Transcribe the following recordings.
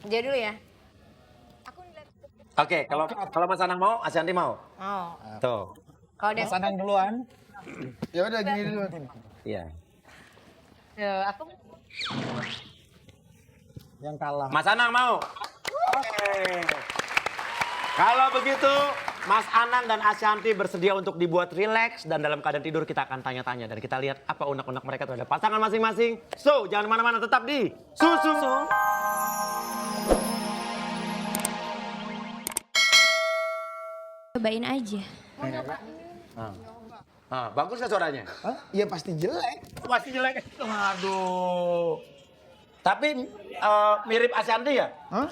Jadi dulu ya. Aku ngeliat. Oke, kalau Mas Anang mau, Ashanti mau. Oh. Tuh. Kalau dia Mas Anang duluan. Ya udah gini dulu. Iya. aku Yang kalah. Mas Anang mau? Oke. Kalau begitu, Mas Anang dan Ashanti bersedia untuk dibuat rileks dan dalam keadaan tidur kita akan tanya-tanya dan kita lihat apa unek-unek mereka terhadap pasangan masing-masing. So, jangan mana-mana, tetap di Susu. Cobain aja. Bagus nggak suaranya? Hah? Ya pasti jelek. Pasti jelek. Aduh. Tapi mirip Ashanti ya? Hah?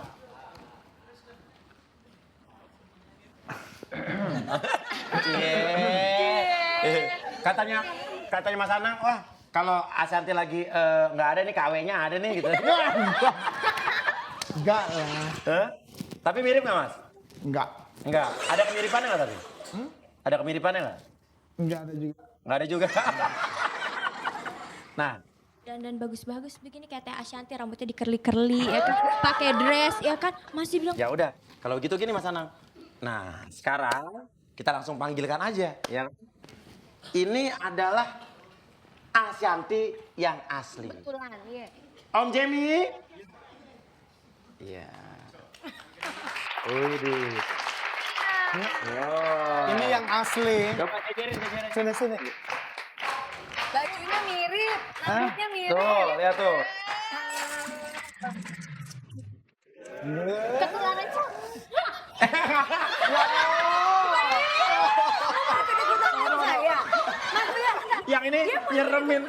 Katanya Mas Anang, wah kalau Ashanti lagi nggak ada nih KW-nya ada nih gitu. Enggak lah. Hah? Tapi mirip nggak Mas? Enggak. Enggak. Ada kemiripannya nggak tadi? Ada kemiripannya nggak? Enggak ada juga. Nggak ada juga. Nah, Dan bagus-bagus begini kayak Teh Ashanti rambutnya dikerli-kerli ya kan. Pakai dress ya kan. Masih bilang ya udah. Kalau gitu gini Mas Anang. Nah, sekarang kita langsung panggilkan aja ya. Ini adalah Ashanti yang asli. kebetulan, iya. Om Jamie. Iya. Widih. Ini yang asli. Coba jejerin. Sini. Bajunya mirip, rambutnya mirip. Tuh, lihat tuh. Ketularan cok. Saya. Mas lihat, enggak. Yang ini nyeremin.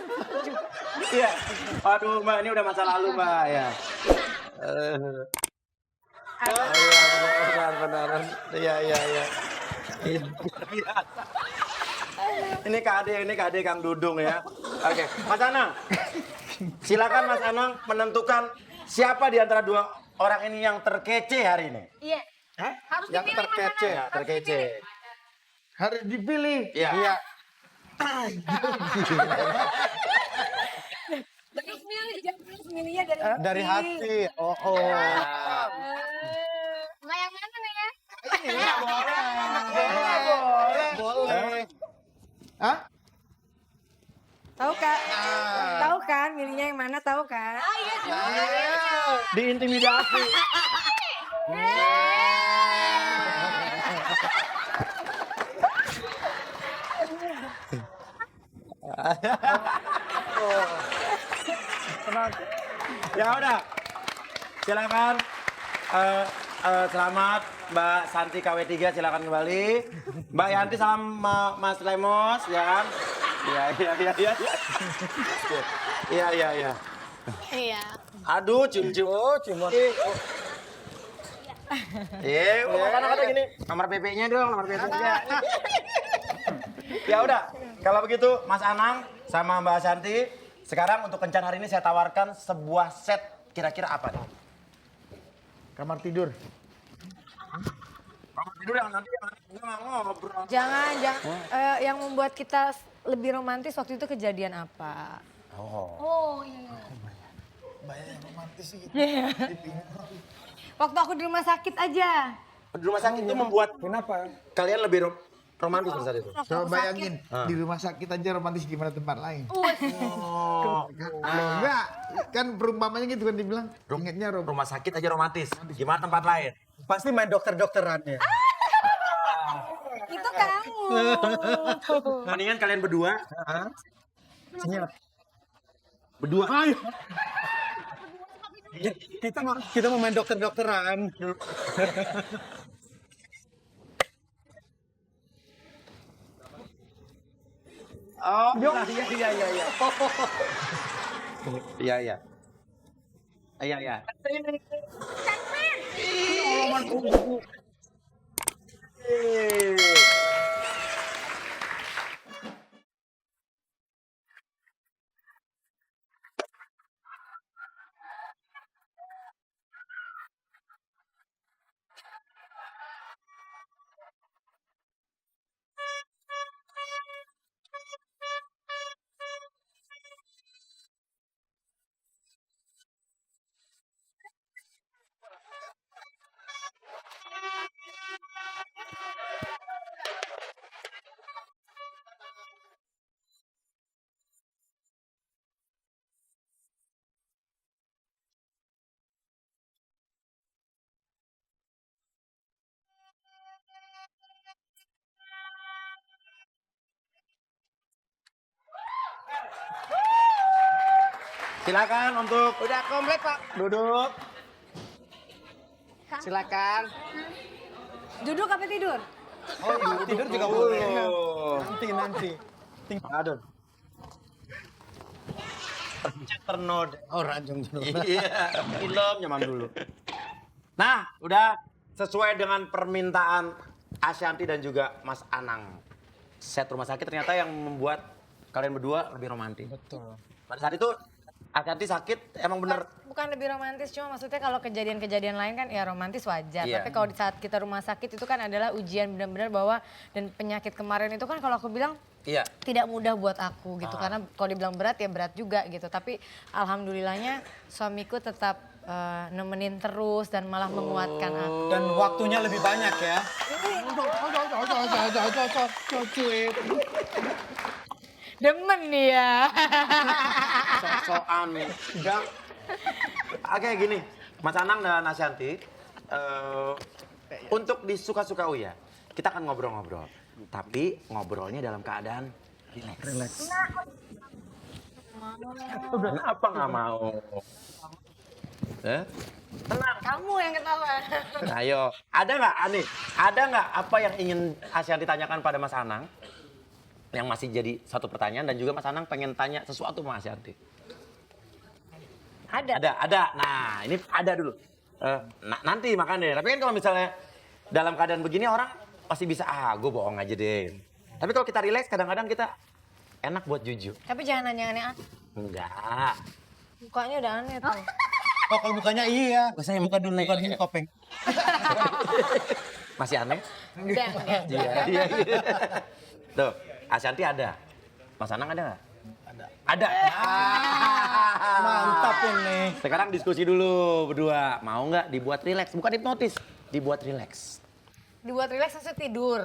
Iya. Aduh, Mbak, ini udah masa lalu, Mbak, ya. Benar. Iya. Ini KD Kang Dudung ya. Oke, Mas Anang. Silakan Mas Anang menentukan siapa di antara dua orang ini yang terkece hari ini. Iya. Hah? Harus Yang dipilih, Mas terkece. Anang. Terkece. Harus dipilih. Iya. Terus milih, jangan milihnya dari Dari hati. Oh. Nggak yang mana nih ya? Boleh. Hah? Tahu kan? Tahu kan milihnya yang mana tahu kan? Oh iya Diintimidasi. Ya udah. Silakan. Selamat Mbak Santi KW3, silakan kembali. Mbak Yanti sama Mas Lemos, ya kan? Iya. Iya. Aduh, cium-cium. Oh, ciuman. Mana ada gini. Nomor PP-nya dong, nomor PP-nya. Ya udah, kalau begitu Mas Anang sama Mbak Santi, sekarang untuk kencan hari ini saya tawarkan sebuah set kira-kira apa nih? Kamar tidur. Kamar tidur yang nanti nggak ngobrol. Jangan yang membuat kita lebih romantis waktu itu kejadian apa? Oh iya. Banyak yang romantis sih gitu. Waktu aku di rumah sakit aja. Di rumah sakit itu membuat Kenapa? kalian lebih romantis pada saat itu. Waktu Coba aku bayangin di rumah sakit aja romantis gimana tempat lain. Oh, Enggak, kan perumpamanya gitu kan dibilang. Ingatnya rumah sakit aja romantis. Gimana tempat lain? Pasti main dokter-dokterannya. Itu kamu. Mendingan kalian berdua. Senyap. Berdua. Ayo. Kita mau main dokter-dokteran. Oh, iya. Iya. Silakan untuk Udah komplit, Pak. duduk. Silakan. Duduk apa tidur? Tidur juga boleh. Nanti. Aduh. Ternod. Oh, ranjang dulu. Iya, film zaman dulu. Nah, udah sesuai dengan permintaan Ashanti dan juga Mas Anang. Set rumah sakit ternyata yang membuat kalian berdua lebih romantis. Betul. Pada saat itu Ashanti sakit emang bener. Bukan lebih romantis, cuma maksudnya kalau kejadian-kejadian lain kan ya romantis wajar. Iya. Tapi kalau di saat kita rumah sakit itu kan adalah ujian benar-benar bahwa dan penyakit kemarin itu kan kalau aku bilang Iya. tidak mudah buat aku gitu. Karena kalau dibilang berat ya berat juga gitu. Tapi alhamdulillahnya suamiku tetap nemenin terus dan malah menguatkan aku. Dan waktunya lebih banyak ya. Demen nih ya. Sok-sokan. Udah. Oke gini, Mas Anang dan Ashanti, untuk di Suka-Suka Uya, kita akan ngobrol-ngobrol. Tapi ngobrolnya dalam keadaan relax. Kenapa nggak mau? Tenang. Kamu yang ketawa. Ayo, ada nggak apa yang ingin Ashanti tanyakan pada Mas Anang? Yang masih jadi satu pertanyaan dan juga Mas Anang pengen tanya sesuatu sama Ashanti. Ada. Nah, ini ada dulu. Nanti makanya. Tapi kan kalau misalnya dalam keadaan begini orang pasti bisa, gue bohong aja deh. Tapi kalau kita relax kadang-kadang kita enak buat jujur. Tapi jangan nanya aneh-aneh. Enggak. Mukanya udah aneh tuh. Oh, kalau mukanya iya. Biasanya muka dulu nih. Bukan ini kopeng. Masih aneh? Udah. Iya. Tuh, Ashanti ada. Mas Anang ada nggak? Ada. Mantap ini. Sekarang diskusi dulu berdua. Mau nggak dibuat relax? Bukan hipnotis, dibuat relax. Dibuat rileks maksudnya tidur.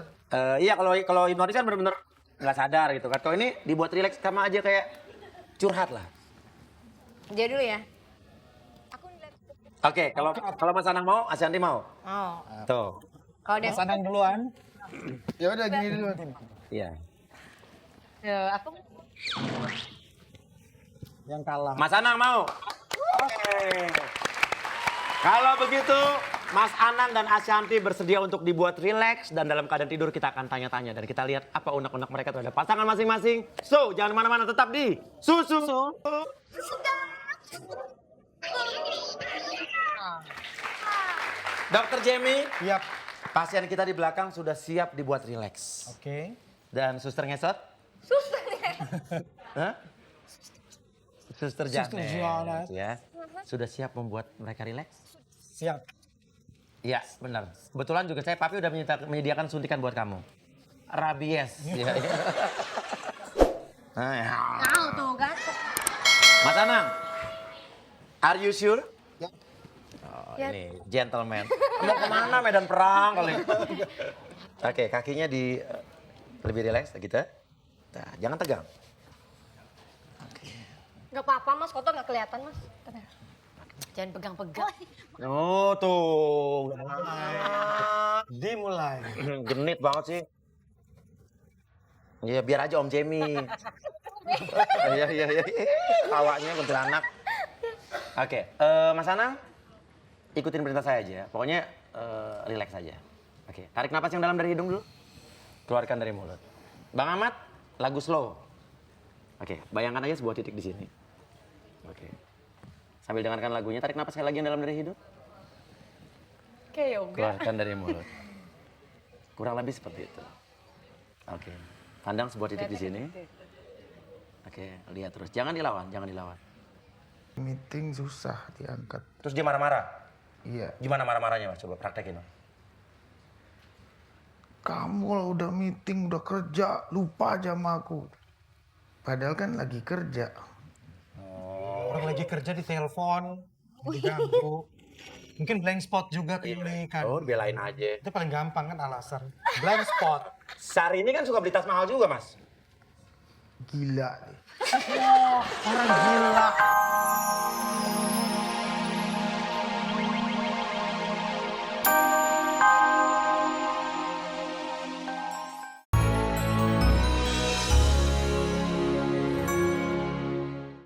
Iya, kalau hipnotis kan bener-bener nggak sadar gitu kan. Kalau ini dibuat relax sama aja kayak curhat lah. Jadi dulu ya. Aku ngeliat. Oke, kalau Mas Anang mau, Ashanti mau. Oh. Tuh. Kalau dia Mas Anang duluan. Ya udah gini dulu. Iya. aku Yang kalah. Mas Anang mau? Oke. Kalau begitu, Mas Anang dan Ashanti bersedia untuk dibuat relax dan dalam keadaan tidur kita akan tanya-tanya dan kita lihat apa unek-unek mereka terhadap pasangan masing-masing. So, jangan kemana-mana, tetap di Susu. Dokter Jamie, Yap. pasien kita di belakang sudah siap dibuat relax. Oke. Dan suster ngesot? Hah? Suster Janet. Janet. Ya. Sudah siap membuat mereka rileks? Siap. Iya, benar. Kebetulan juga saya, Papi udah menyediakan suntikan buat kamu. Rabies. Iya. tahu tuh kan. Mas Anang, are you sure? Ya. Oh, Ya. ini gentleman. Mau kemana Medan Perang kali? Oke, kakinya lebih rileks gitu. Nah, jangan tegang. Gak apa-apa mas, kotor gak kelihatan mas. Jangan pegang-pegang. Oh tuh. Dimulai. Genit banget sih. Iya biar aja Om Jamie. Iya. Awaknya kuntilanak. Oke, Mas Anang, ikutin perintah saya aja. Pokoknya relax aja. Oke, tarik napas yang dalam dari hidung dulu. Keluarkan dari mulut. Bang Ahmad, lagu slow. Oke, bayangkan aja sebuah titik di sini. Oke. Sambil dengarkan lagunya, tarik napas sekali lagi yang dalam dari hidung. Kayak yoga. Keluarkan dari mulut. Kurang lebih seperti itu. Oke. Pandang sebuah titik di sini. Oke, lihat terus. Jangan dilawan. Meeting susah diangkat. Terus dia marah-marah. Iya. Gimana marah-marahnya Mas? Coba praktekin. Kamu kalau udah meeting, udah kerja, lupa aja sama aku. Padahal kan lagi kerja. Orang lagi kerja di telepon, diganggu. Mungkin blank spot juga ini kan. Oh, belain aja. Itu paling gampang kan alasan. Blank spot. Sari ini kan suka beli tas mahal juga, Mas. Gila nih. Orang